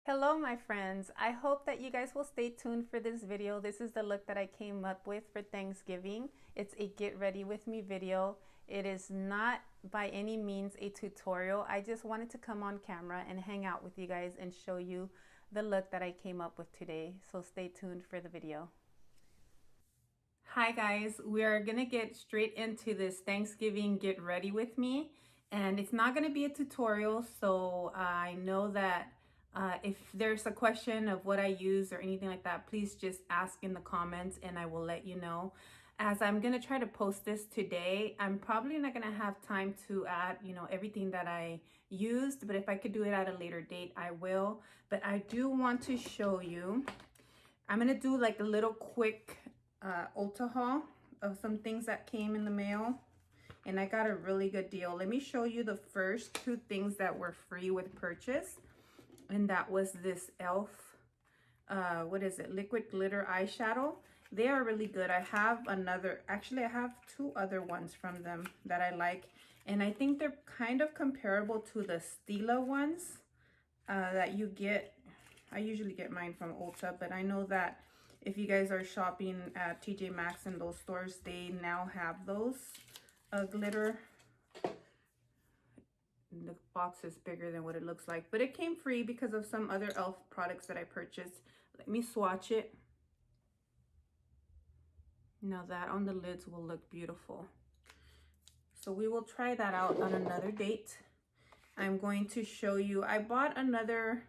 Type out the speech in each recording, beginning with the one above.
Hello my friends, I hope that you guys will stay tuned for this video. This is the look that I came up with for Thanksgiving. It's a get ready with me video. It is not by any means a tutorial. I just wanted to come on camera and hang out with you guys and show you the look that I came up with today. So stay tuned for the video. Hi guys, we are gonna get straight into this Thanksgiving get ready with me, and it's not gonna be a tutorial, so I know that if there's a question of what I use or anything like that, please just ask in the comments and I will let you know. As I'm gonna try to post this today, I'm probably not gonna have time to add, everything that I used, but if I could do it at a later date, I will. But I do want to show you, I'm gonna do like a little quick Ulta haul of some things that came in the mail, and I got a really good deal. Let me show you the first two things that were free with purchase, and that was this e.l.f. What is it? Liquid glitter eyeshadow. They are really good. I have actually I have two other ones from them that I like, and I think they're kind of comparable to the Stila ones that you get. I usually get mine from Ulta, but I know that if you guys are shopping at TJ Maxx and those stores, they now have those glitter. The box is bigger than what it looks like, but it came free because of some other e.l.f. products that I purchased. Let me swatch it. Now that on the lids will look beautiful. So we will try that out on another date. I'm going to show you, I bought another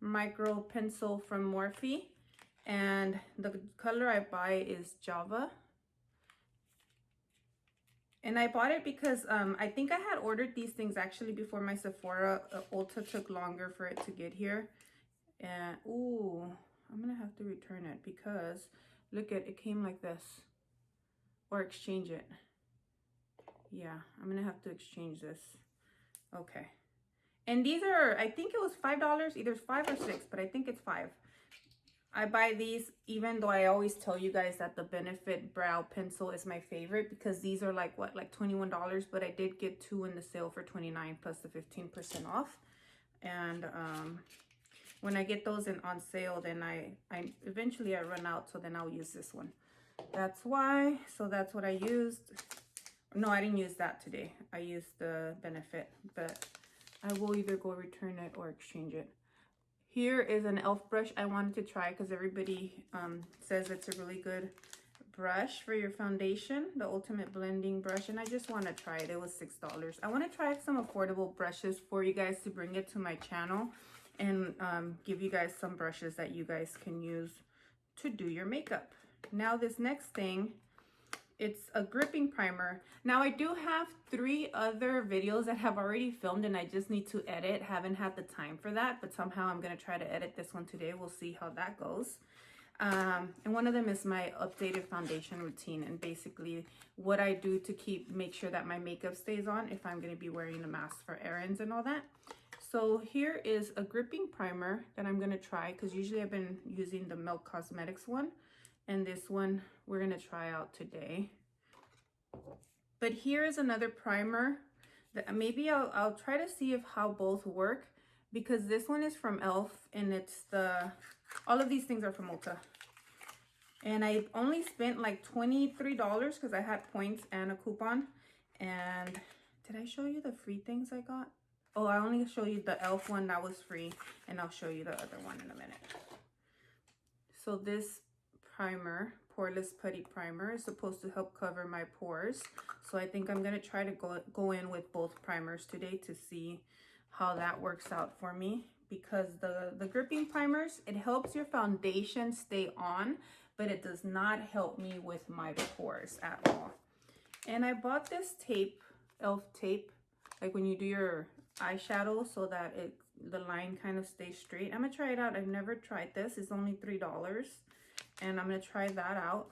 micro pencil from Morphe, and the color I buy is Java. And I bought it because I think I had ordered these things actually before my Sephora. Ulta took longer for it to get here. And ooh, I'm gonna have to return it because look at it, came like this. Or exchange it. Yeah, I'm gonna have to exchange this. Okay. And these are, I think it was $5, either 5 or 6, but I think it's 5. I buy these even though I always tell you guys that the Benefit brow pencil is my favorite, because these are like what, like $21, but I did get 2 in the sale for $29 plus the 15% off. And when I get those on sale, then I eventually run out, so then I'll use this one. That's why. So that's what I used. No, I didn't use that today. I used the Benefit, but I will either go return it or exchange it. Here is an e.l.f. brush I wanted to try because everybody says it's a really good brush for your foundation, the Ultimate Blending Brush, and I just want to try it. It was $6. I want to try some affordable brushes for you guys to bring it to my channel and give you guys some brushes that you guys can use to do your makeup. Now this next thing, it's a gripping primer. Now I do have 3 other videos that have already filmed and I just need to edit. Haven't had the time for that, but somehow I'm gonna try to edit this one today. We'll see how that goes. And one of them is my updated foundation routine, and basically what I do to make sure that my makeup stays on if I'm gonna be wearing a mask for errands and all that. So here is a gripping primer that I'm gonna try, because usually I've been using the Milk Cosmetics one, and this one we're gonna try out today. But here is another primer that maybe I'll try to see how both work, because this one is from e.l.f. and it's all of these things are from Ulta. And I only spent like $23 because I had points and a coupon. And did I show you the free things I got? Oh, I only show you the e.l.f. one that was free, and I'll show you the other one in a minute. So this primer, Poreless Putty Primer, is supposed to help cover my pores. So I think I'm going to try to go in with both primers today to see how that works out for me. Because the gripping primers, it helps your foundation stay on, but it does not help me with my pores at all. And I bought this tape, e.l.f. tape, like when you do your eyeshadow, so that the line kind of stays straight. I'm gonna try it out. I've never tried this. It's only $3, and I'm gonna try that out.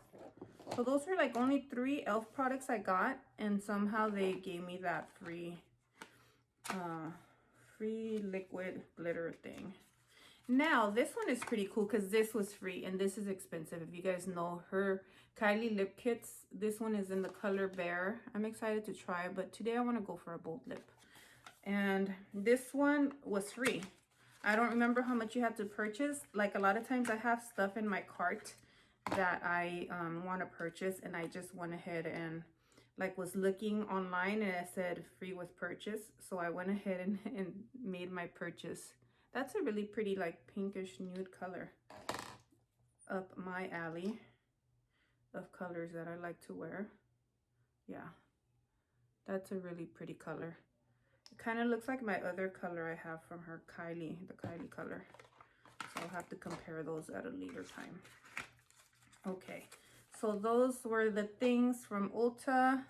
So those are like only 3 e.l.f. products I got, and somehow they gave me that free liquid glitter thing. Now this one is pretty cool because this was free, and this is expensive. If you guys know her Kylie lip kits, this one is in the color Bear. I'm excited to try, but today I want to go for a bold lip. And this one was free. I don't remember how much you have to purchase. Like a lot of times I have stuff in my cart that I want to purchase, and I just went ahead and like was looking online and it said free with purchase. So I went ahead and made my purchase. That's a really pretty like pinkish nude color. Up my alley of colors that I like to wear. Yeah, that's a really pretty color. It kind of looks like my other color I have from her, Kylie, the Kylie color. So I'll have to compare those at a later time. Okay, so those were the things from Ulta.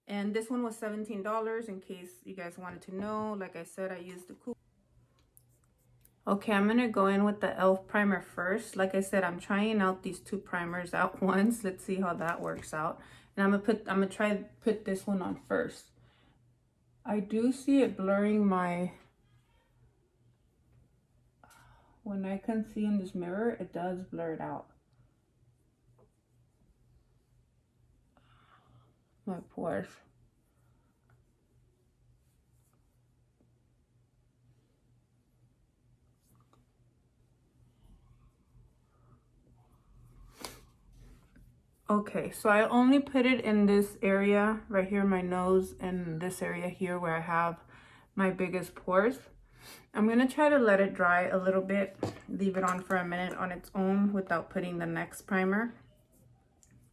And this one was $17 in case you guys wanted to know. Like I said, I used the coupon. Okay, I'm gonna go in with the e.l.f. primer first. Like I said, I'm trying out these two primers at once. Let's see how that works out. And I'm gonna try to put this one on first. I do see it blurring my, when I can see in this mirror, it does blur it out. My pores. Okay, so I only put it in this area right here, my nose, and this area here where I have my biggest pores. I'm gonna try to let it dry a little bit, leave it on for a minute on its own without putting the next primer,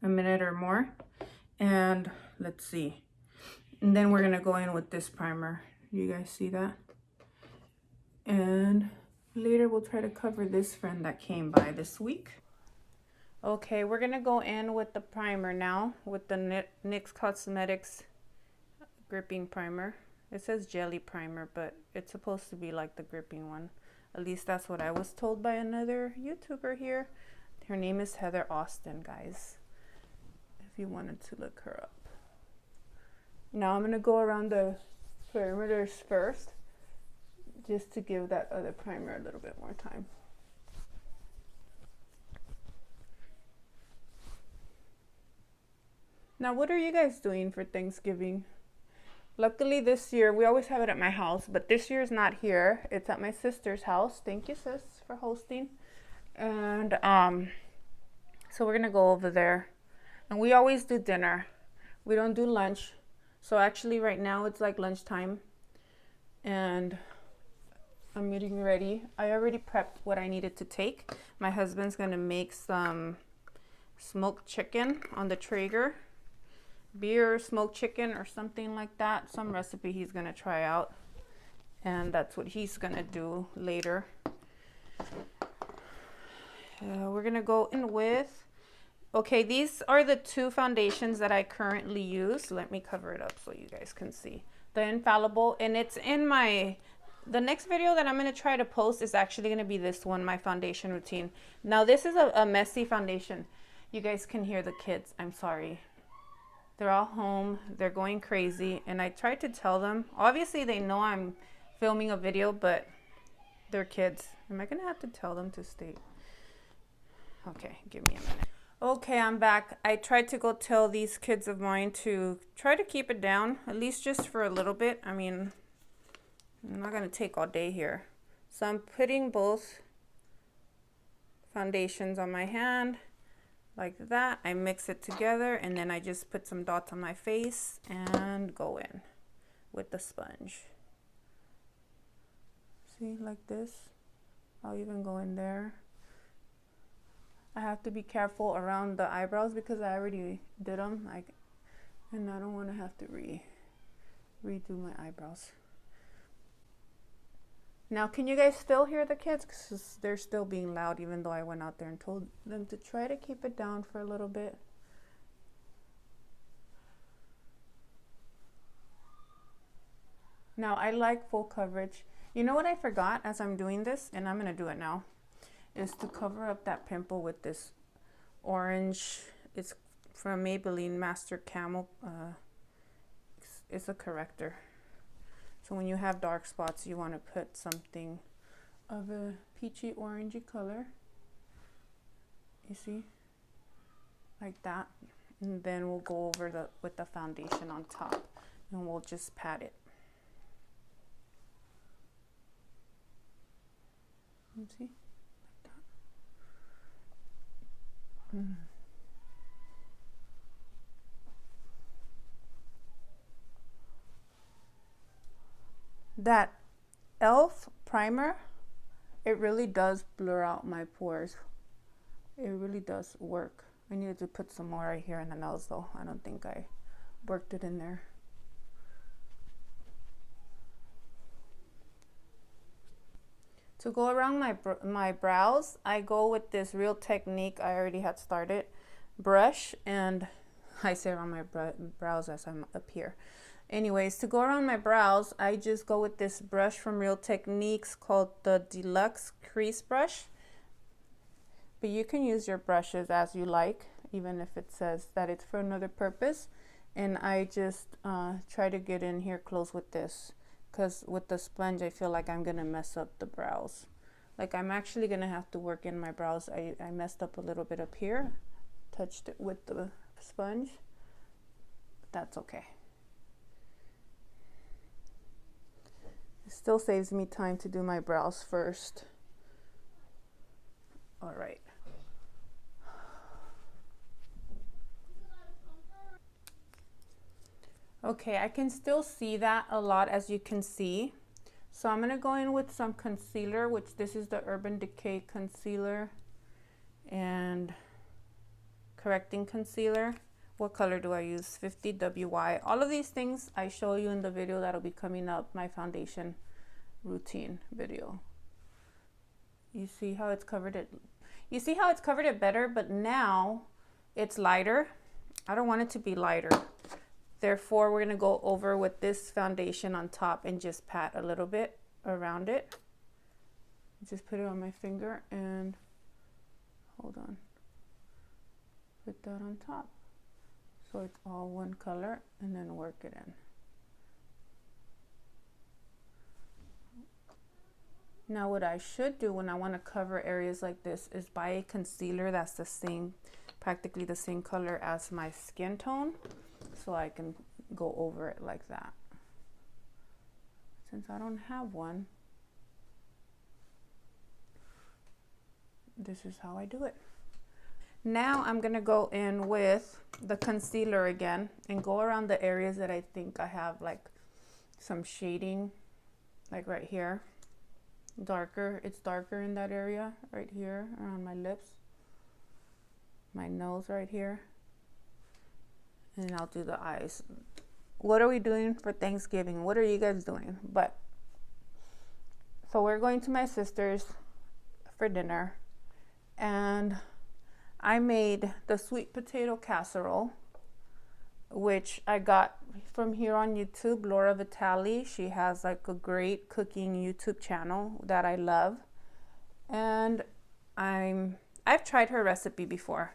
a minute or more. And let's see. And then we're gonna go in with this primer. You guys see that? And later we'll try to cover this friend that came by this week. Okay, we're gonna go in with the primer now, with the NYX Cosmetics gripping primer. It says jelly primer, but it's supposed to be like the gripping one. At least that's what I was told by another YouTuber here. Her name is Heather Austin, guys, if you wanted to look her up. Now I'm gonna go around the perimeters first, just to give that other primer a little bit more time. Now, what are you guys doing for Thanksgiving? Luckily this year, we always have it at my house, but this year is not here. It's at my sister's house. Thank you, sis, for hosting. And so we're gonna go over there. And we always do dinner. We don't do lunch. So actually right now it's like lunchtime. And I'm getting ready. I already prepped what I needed to take. My husband's gonna make some smoked chicken on the Traeger. Beer smoked chicken or something like that, some recipe he's gonna try out, and that's what he's gonna do later. We're gonna go in with, okay, these are the two foundations that I currently use. Let me cover it up so you guys can see. The Infallible, and it's in my, the next video that I'm gonna try to post is actually gonna be this one, my foundation routine. Now this is a messy foundation. You guys can hear the kids, I'm sorry. They're all home, they're going crazy, and I tried to tell them. Obviously they know I'm filming a video, but they're kids. Am I gonna have to tell them to stay? Okay, give me a minute. Okay, I'm back. I tried to go tell these kids of mine to try to keep it down, at least just for a little bit. I mean, I'm not gonna take all day here. So I'm putting both foundations on my hand. Like that. I mix it together and then I just put some dots on my face and go in with the sponge. See, like this. I'll even go in there. I have to be careful around the eyebrows because I already did them, and I don't want to have to redo my eyebrows. Now, can you guys still hear the kids? Because they're still being loud, even though I went out there and told them to try to keep it down for a little bit. Now, I like full coverage. You know what I forgot as I'm doing this, and I'm going to do it now, is to cover up that pimple with this orange. It's from Maybelline Master Camel. It's a corrector. So when you have dark spots, you want to put something of a peachy orangey color. You see? Like that. And then we'll go over with the foundation on top. And we'll just pat it. See? Like that. That e.l.f. primer, it really does blur out my pores. It really does work. I needed to put some more right here in the nose though. I don't think I worked it in there. To go around my brows, I go with this Real Technique I already had started brush, and I say around my brows as I'm up here. Anyways, to go around my brows, I just go with this brush from Real Techniques called the Deluxe Crease Brush. But you can use your brushes as you like, even if it says that it's for another purpose. And I just try to get in here close with this, because with the sponge I feel like I'm gonna mess up the brows. Like I'm actually gonna have to work in my brows. I messed up a little bit up here, touched it with the sponge, but that's okay. It still saves me time to do my brows first. All right. Okay, I can still see that a lot, as you can see. So I'm gonna go in with some concealer, which this is the Urban Decay concealer and correcting concealer. What color do I use? 50 WY. All of these things I show you in the video that'll be coming up, my foundation routine video. You see how it's covered it? You see how it's covered it better, but now it's lighter. I don't want it to be lighter. Therefore, we're gonna go over with this foundation on top and just pat a little bit around it. Just put it on my finger and hold on. Put that on top. So it's all one color, and then work it in. Now what I should do when I want to cover areas like this is buy a concealer that's the same, practically the same color as my skin tone, so I can go over it like that. Since I don't have one, this is how I do it. Now I'm gonna go in with the concealer again and go around the areas that I think I have like some shading, like right here. Darker, it's darker in that area right here around my lips, my nose right here, and I'll do the eyes. What are we doing for Thanksgiving? What are you guys doing? But so we're going to my sister's for dinner, and I made the sweet potato casserole, which I got from here on YouTube, Laura Vitale. She has like a great cooking YouTube channel that I love, and I've tried her recipe before.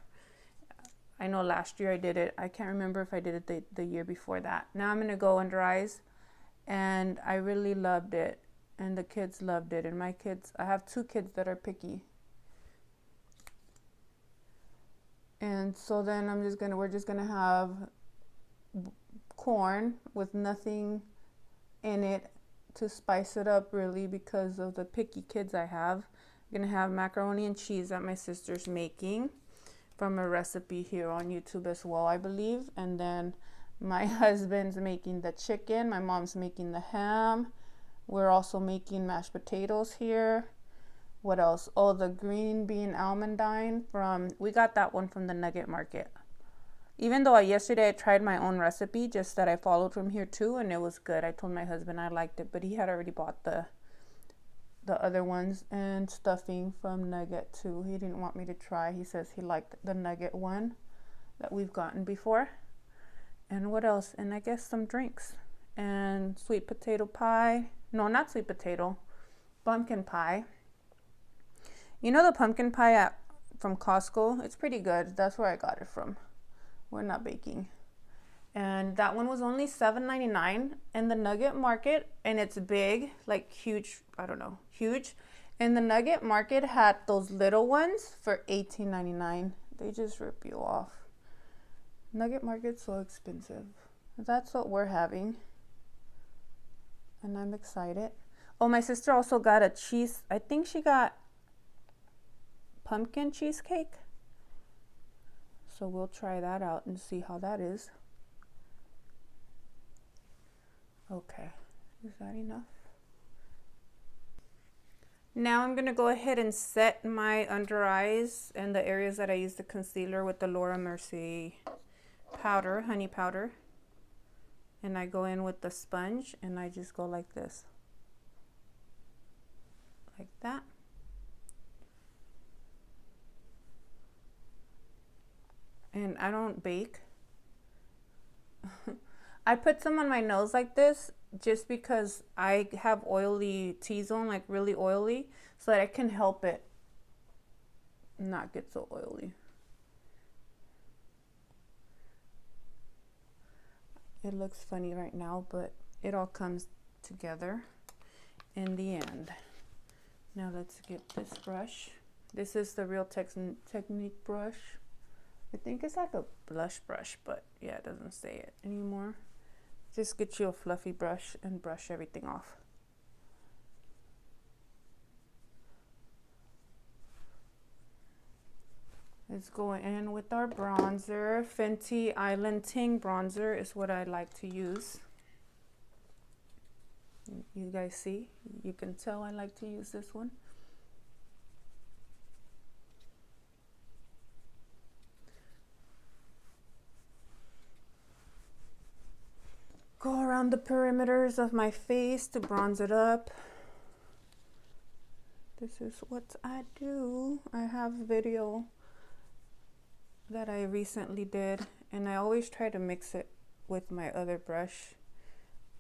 I know last year I did it. I can't remember if I did it the year before that. Now I'm gonna go under eyes, and I really loved it, and the kids loved it. And my kids, I have 2 kids that are picky, and so then we're just gonna have corn with nothing in it to spice it up, really, because of the picky kids I have. I'm gonna have macaroni and cheese that my sister's making from a recipe here on YouTube as well, I believe. And then my husband's making the chicken, my mom's making the ham, we're also making mashed potatoes here. What else? Oh, the green bean almondine we got that one from the Nugget Market. Even though yesterday I tried my own recipe, just that I followed from here too, and it was good. I told my husband I liked it, but he had already bought the other ones, and stuffing from Nugget too. He didn't want me to try. He says he liked the Nugget one that we've gotten before. And what else? And I guess some drinks. And sweet potato pie. No, not sweet potato. Pumpkin pie. You know the pumpkin pie from Costco? It's pretty good. That's where I got it from. We're not baking. And that one was only $7.99 in the Nugget Market, and it's big, like huge, I don't know, huge. And the Nugget Market had those little ones for $18.99. They just rip you off. Nugget Market's so expensive. That's what we're having, and I'm excited. Oh, my sister also got a cheese. I think she got pumpkin cheesecake. So we'll try that out and see how that is. Okay, is that enough? Now I'm going to go ahead and set my under eyes and the areas that I use the concealer with the Laura Mercier powder, honey powder. And I go in with the sponge and I just go like this. Like that. And I don't bake. I put some on my nose like this just because I have oily T-zone, like really oily, so that I can help it not get so oily. It looks funny right now, but it all comes together in the end. Now let's get this brush. This is the Real Technique brush. I think it's like a blush brush, but yeah, it doesn't say it anymore. Just get you a fluffy brush and brush everything off. Let's go in with our bronzer. Fenty Island Ting bronzer is what I like to use. You guys see? You can tell I like to use this one. Go around the perimeters of my face to bronze it up. This is what I do. I have a video that I recently did, and I always try to mix it with my other brush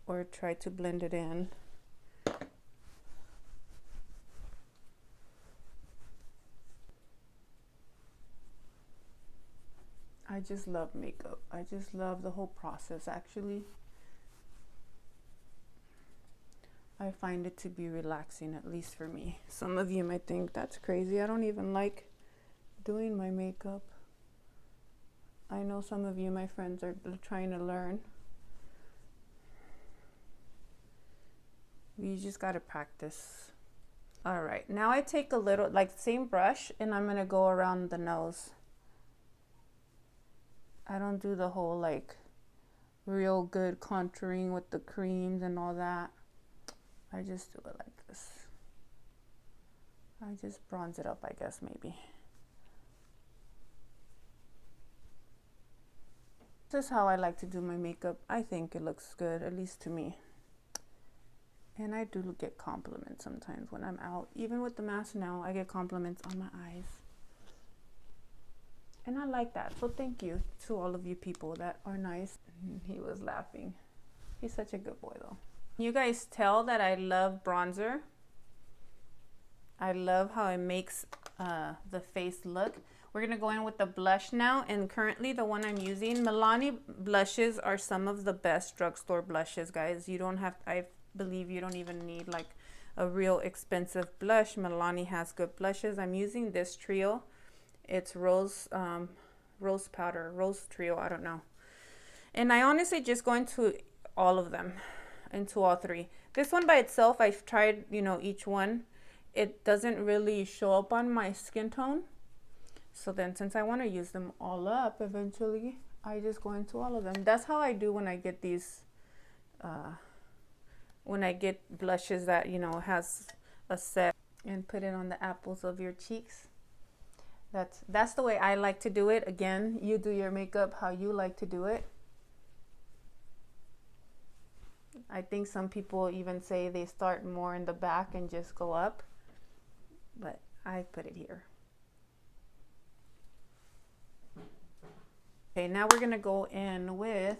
or try to blend it in. I just love makeup. I just love the whole process, actually. I find it to be relaxing, at least for me. Some of you might think that's crazy. I don't even like doing my makeup. I know some of you, my friends, are trying to learn. You just gotta practice. All right, now I take a little, like same brush, and I'm gonna go around the nose. I don't do the whole like real good contouring with the creams and all that. I just do it like this. I just bronze it up, I guess, maybe. This is how I like to do my makeup. I think it looks good, at least to me. And I do get compliments sometimes when I'm out. Even with the mask now, I get compliments on my eyes. And I like that. So thank you to all of you people that are nice. He was laughing. He's such a good boy though. You guys tell that I love bronzer. I love how it makes the face look. We're gonna go in with the blush now, and currently the one I'm using, Milani blushes are some of the best drugstore blushes, guys. You don't have, I believe you don't even need like a real expensive blush. Milani has good blushes. I'm using this trio. It's rose powder, rose trio, I don't know. And I honestly just go into all of them, into all three. This one by itself, I've tried, you know, each one. It doesn't really show up on my skin tone. So then since I want to use them all up eventually, I just go into all of them. That's how I do when I get these, when I get blushes that, you know, has a set, and put it on the apples of your cheeks. That's the way I like to do it. Again, you do your makeup how you like to do it. I think some people even say they start more in the back and just go up, but I put it here. Okay, now we're gonna go in with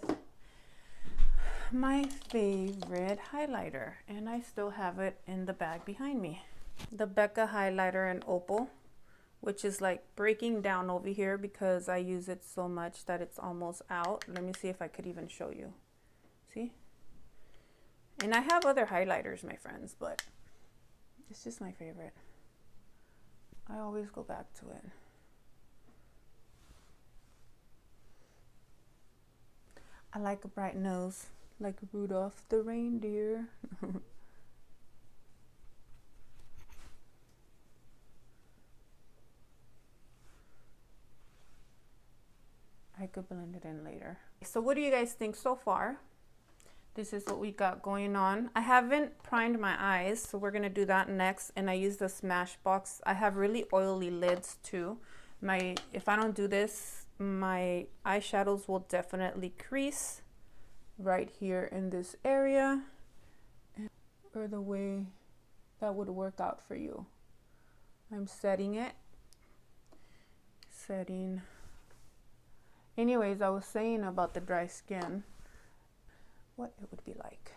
my favorite highlighter, and I still have it in the bag behind me. The Becca highlighter in Opal, which is like breaking down over here because I use it so much that it's almost out. Let me see if I could even show you. See? And I have other highlighters, my friends, but it's just my favorite. I always go back to it. I like a bright nose, like Rudolph the reindeer. I could blend it in later. So what do you guys think so far? This is what we got going on. I haven't primed my eyes, so we're gonna do that next. And I use the Smashbox. I have really oily lids too. If I don't do this, my eyeshadows will definitely crease right here in this area, or the way that would work out for you. I'm setting it. Anyways, I was saying about the dry skin, what it would be like.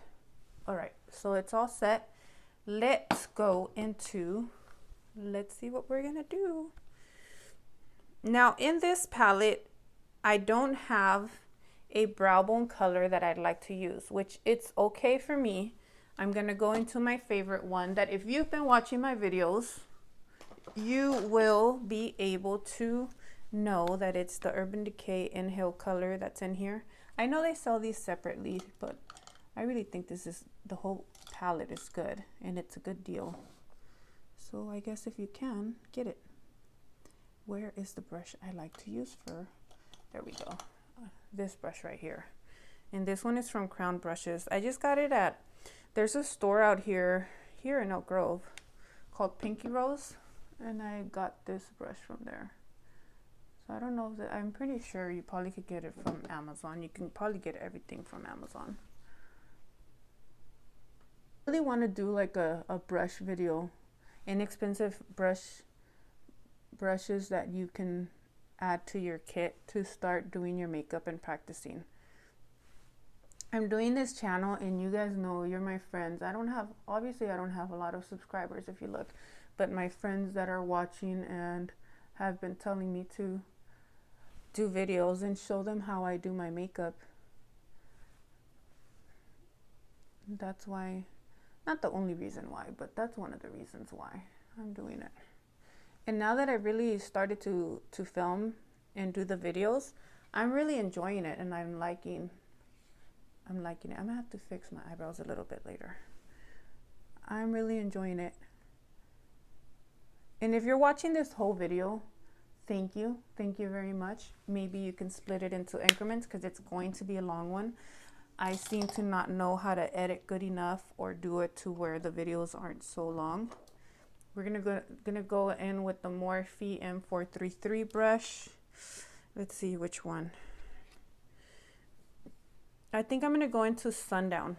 All right, so it's all set. Let's go into, let's see what we're gonna do. Now in this palette, I don't have a brow bone color that I'd like to use, which it's okay for me. I'm gonna go into my favorite one that if you've been watching my videos, you will be able to know that it's the Urban Decay Inhale color that's in here. I know they sell these separately, but I really think the whole palette is good and it's a good deal. So I guess if you can, get it. Where is the brush I like to use for, there we go. This brush right here. And this one is from Crown Brushes. I just got it at, there's a store out here in Elk Grove called Pinky Rose. And I got this brush from there. So I don't know if I'm pretty sure you probably could get it from Amazon. You can probably get everything from Amazon. I really want to do like a brush video. Inexpensive brushes that you can add to your kit to start doing your makeup and practicing. I'm doing this channel and you guys know, you're my friends. Obviously I don't have a lot of subscribers if you look, but my friends that are watching and have been telling me to do videos and show them how I do my makeup. That's why, not the only reason why, but that's one of the reasons why I'm doing it. And now that I really started to film and do the videos, I'm really enjoying it and I'm liking it. I'm gonna have to fix my eyebrows a little bit later. I'm really enjoying it. And if you're watching this whole video, thank you very much. Maybe you can split it into increments because it's going to be a long one. I seem to not know how to edit good enough or do it to where the videos aren't so long. We're gonna go in with the Morphe M433 brush. Let's see which one. I think I'm gonna go into Sundown.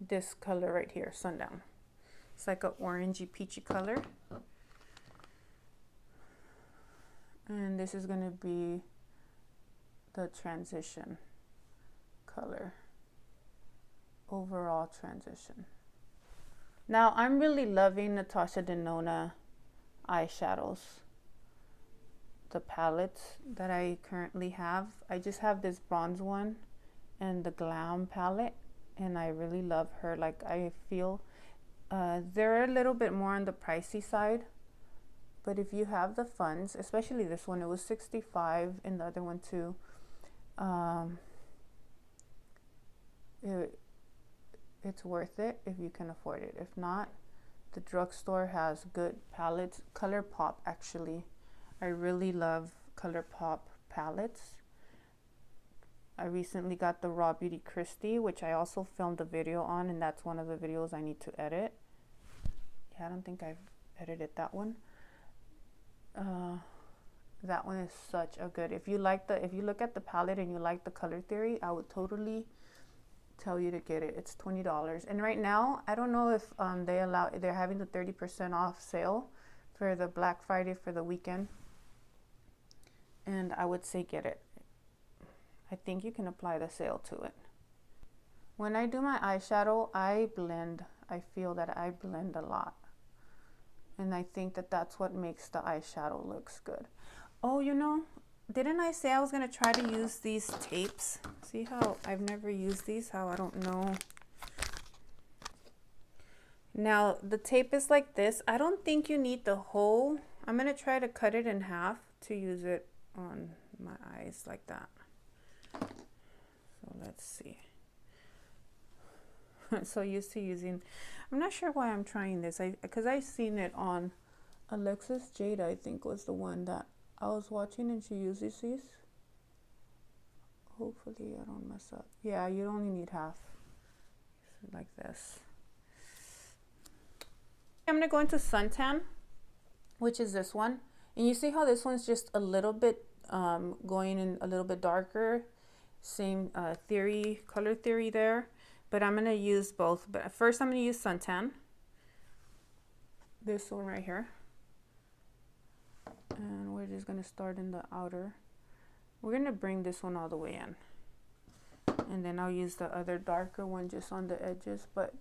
This color right here, Sundown. It's like an orangey peachy color. And this is gonna be the transition color. Overall transition. Now I'm really loving Natasha Denona eyeshadows. The palettes that I currently have. I just have this bronze one and the Glam palette, and I really love her. Like, I feel they're a little bit more on the pricey side, but if you have the funds, especially this one, it was $65, and the other one too. It's worth it if you can afford it. If not, the drugstore has good palettes. ColourPop, actually, I really love ColourPop palettes. I recently got the Raw Beauty Christie, which I also filmed a video on, and that's one of the videos I need to edit. Yeah, I don't think I've edited that one. That one is such a good. If you look at the palette and you like the color theory, I would totally tell you to get it. It's $20, and right now I don't know if they're having the 30% off sale for the Black Friday for the weekend, and I would say get it. I think you can apply the sale to it. When I do my eyeshadow, I feel that I blend a lot, and I think that that's what makes the eyeshadow looks good. Oh, you know, didn't I say I was gonna try to use these tapes? See how I've never used these, how I don't know. Now the tape is like this. I don't think you need the whole. I'm gonna try to cut it in half to use it on my eyes like that. So let's see. I'm so used to using, I'm not sure why I'm trying this. Because I've seen it on Alexis Jada, I think was the one that I was watching, and she uses these. hopefully I don't mess up. Yeah, you only need half. So like this. I'm gonna go into suntan, which is this one. And you see how this one's just a little bit going in a little bit darker. Same theory, color theory there. But I'm gonna use both. But first I'm gonna use suntan. This one right here. And we're just gonna start in the outer. We're gonna bring this one all the way in. And then I'll use the other darker one just on the edges. But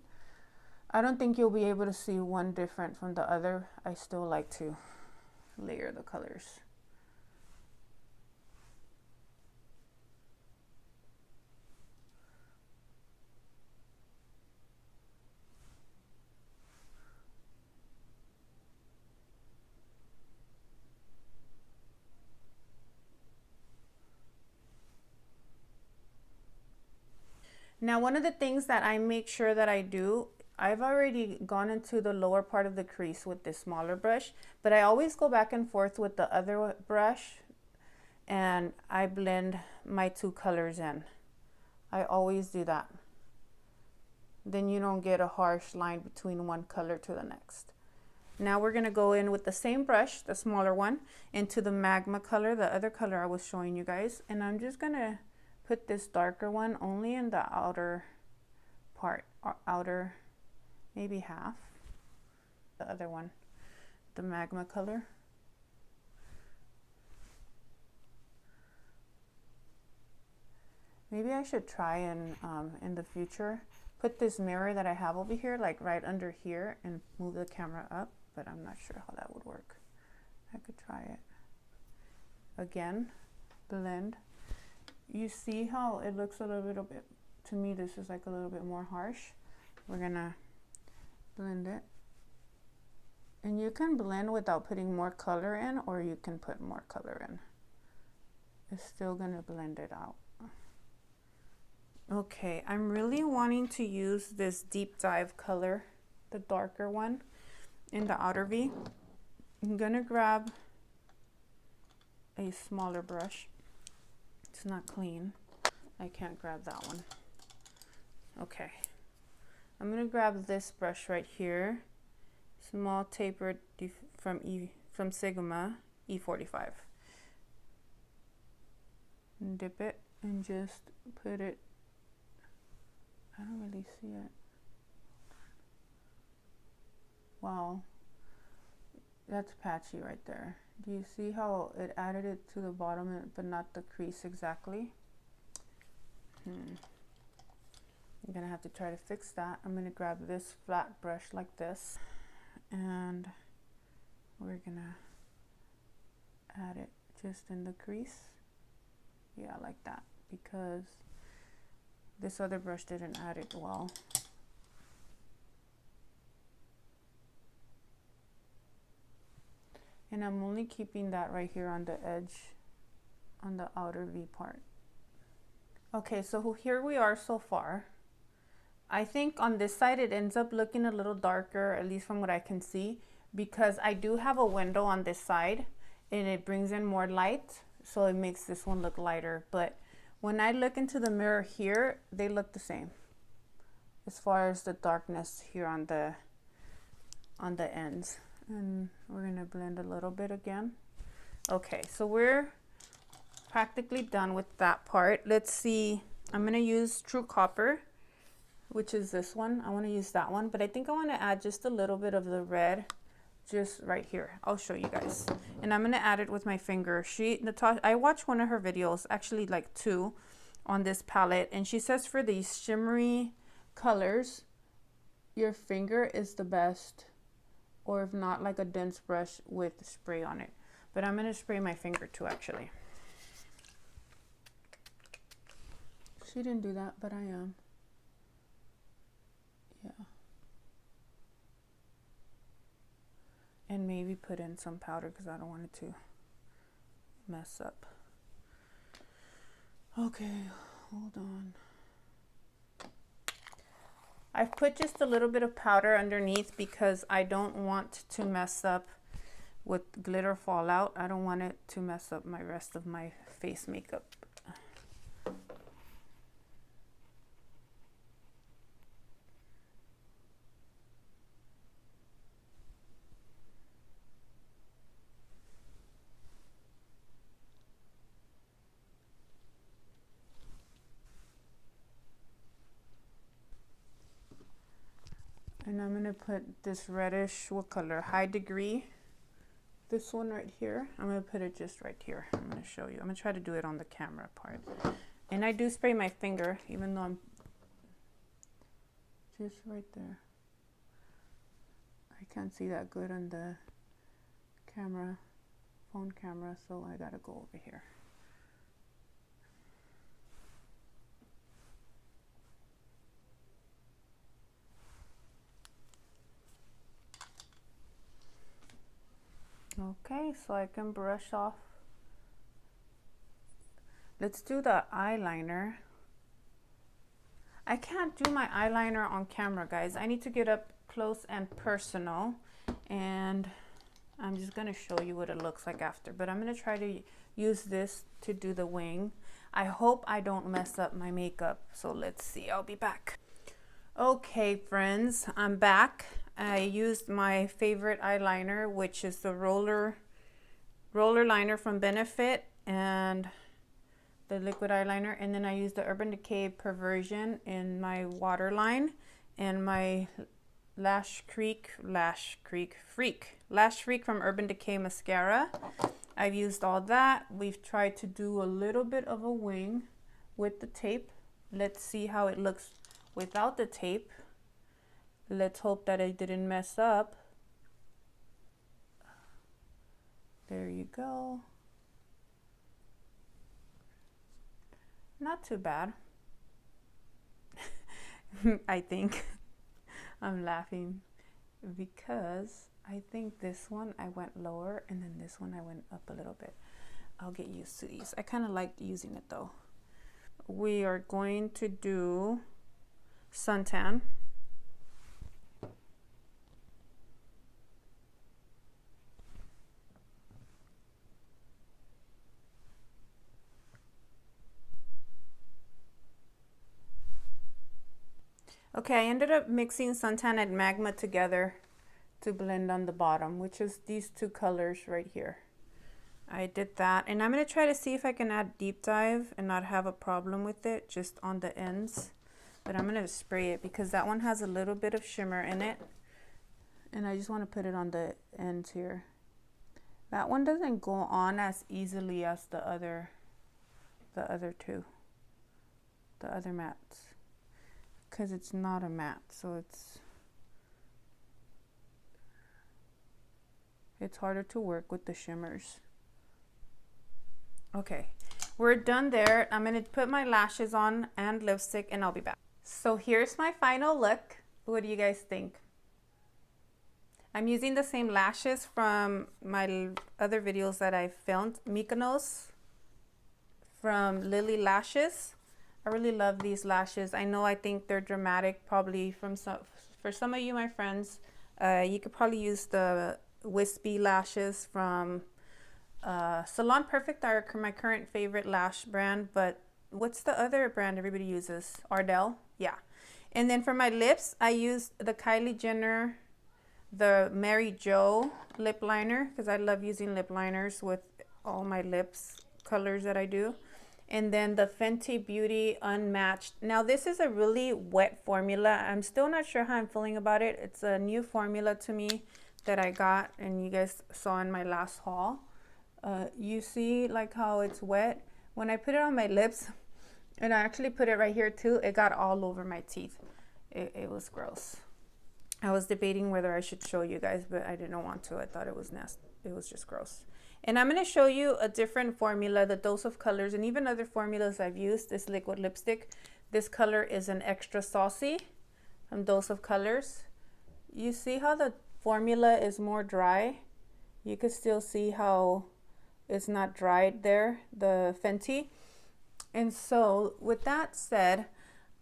I don't think you'll be able to see one different from the other. I still like to layer the colors. Now, one of the things that I make sure that I do, I've already gone into the lower part of the crease with this smaller brush, but I always go back and forth with the other brush and I blend my two colors in. I always do that. Then you don't get a harsh line between one color to the next. Now we're gonna go in with the same brush, the smaller one, into the magma color, the other color I was showing you guys, and I'm just gonna put this darker one only in the outer part, or outer, maybe half. The other one, the magma color. Maybe I should try and in the future put this mirror that I have over here like right under here and move the camera up, but I'm not sure how that would work. I could try it. Again, blend. You see how it looks a little bit, to me this is like a little bit more harsh. We're gonna blend it. And you can blend without putting more color in, or you can put more color in. It's still gonna blend it out. Okay, I'm really wanting to use this deep dive color, the darker one in the outer V. I'm gonna grab a smaller brush. It's not clean. I can't grab that one. Okay. I'm gonna grab this brush right here. Small tapered from Sigma E45. And dip it and just put it. I don't really see it. Wow. That's patchy right there. Do you see how it added it to the bottom but not the crease exactly? I'm gonna have to try to fix that. I'm gonna grab this flat brush like this and we're gonna add it just in the crease. Yeah, like that, because this other brush didn't add it well. And I'm only keeping that right here on the edge, on the outer V part. Okay, so here we are so far. I think on this side it ends up looking a little darker, at least from what I can see, because I do have a window on this side and it brings in more light, so it makes this one look lighter. But when I look into the mirror here, they look the same as far as the darkness here on the ends. And we're gonna blend a little bit again. Okay, so we're practically done with that part. Let's see, I'm gonna use True Copper, which is this one. I wanna use that one, but I think I wanna add just a little bit of the red just right here. I'll show you guys. And I'm gonna add it with my finger. Natasha, I watched one of her videos, actually like two, on this palette, and she says for these shimmery colors, your finger is the best, or if not, like a dense brush with spray on it. But I'm gonna spray my finger too, actually. She didn't do that, but I am. Yeah. And maybe put in some powder because I don't want it to mess up. Okay, hold on. I've put just a little bit of powder underneath because I don't want to mess up with glitter fallout. I don't want it to mess up my rest of my face makeup. And I'm gonna put this reddish, what color? High degree. This one right here. I'm gonna put it just right here. I'm gonna show you. I'm gonna try to do it on the camera part. And I do spray my finger, even though I'm just right there. I can't see that good on the camera, phone camera, so I gotta go over here. Okay, so I can brush off. Let's do the eyeliner. I can't do my eyeliner on camera, guys. I need to get up close and personal, and I'm just gonna show you what it looks like after, but I'm gonna try to use this to do the wing. I hope I don't mess up my makeup, so let's see. I'll be back. Okay, friends, I'm back. I used my favorite eyeliner, which is the roller liner from Benefit, and the liquid eyeliner, and then I used the Urban Decay Perversion in my waterline, and my Lash Freak from Urban Decay mascara. I've used all that. We've tried to do a little bit of a wing with the tape. Let's see how it looks without the tape. Let's hope that I didn't mess up. There you go. Not too bad. I think. I'm laughing because I think this one I went lower, and then this one I went up a little bit. I'll get used to these. I kind of liked using it though. We are going to do suntan. Okay, I ended up mixing suntan and magma together to blend on the bottom, which is these two colors right here. I did that, and I'm going to try to see if I can add deep dive and not have a problem with it just on the ends. But I'm going to spray it because that one has a little bit of shimmer in it, and I just want to put it on the ends here. That one doesn't go on as easily as the other two, the other mattes, because it's not a matte, so it's harder to work with the shimmers. Okay, we're done there. I'm gonna put my lashes on and lipstick, and I'll be back. So here's my final look. What do you guys think? I'm using the same lashes from my other videos that I filmed. Mykonos from Lily Lashes. I really love these lashes. I think they're dramatic, probably for some of you, my friends. You could probably use the wispy lashes from Salon Perfect are my current favorite lash brand, but what's the other brand everybody uses? Ardell? Yeah. And then for my lips, I used the Kylie Jenner, the Mary Jo lip liner, because I love using lip liners with all my lips colors that I do. And then the Fenty Beauty Unmatched. Now this is a really wet formula. I'm still not sure how I'm feeling about it. It's a new formula to me that I got, and you guys saw in my last haul. You see like how it's wet? When I put it on my lips, and I actually put it right here too, it got all over my teeth. It was gross. I was debating whether I should show you guys, but I didn't want to. I thought it was nasty. It was just gross. And I'm going to show you a different formula, the Dose of Colors, and even other formulas I've used. This liquid lipstick. This color is an Extra Saucy from Dose of Colors. You see how the formula is more dry? You can still see how it's not dried there, the Fenty. And so with that said,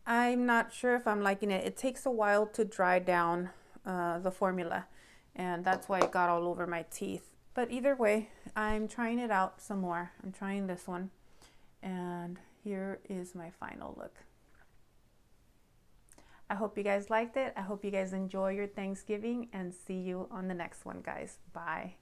I'm not sure if I'm liking it. It takes a while to dry down the formula, and that's why it got all over my teeth. But either way, I'm trying it out some more. I'm trying this one, and here is my final look. I hope you guys liked it. I hope you guys enjoy your Thanksgiving, and see you on the next one, guys. Bye.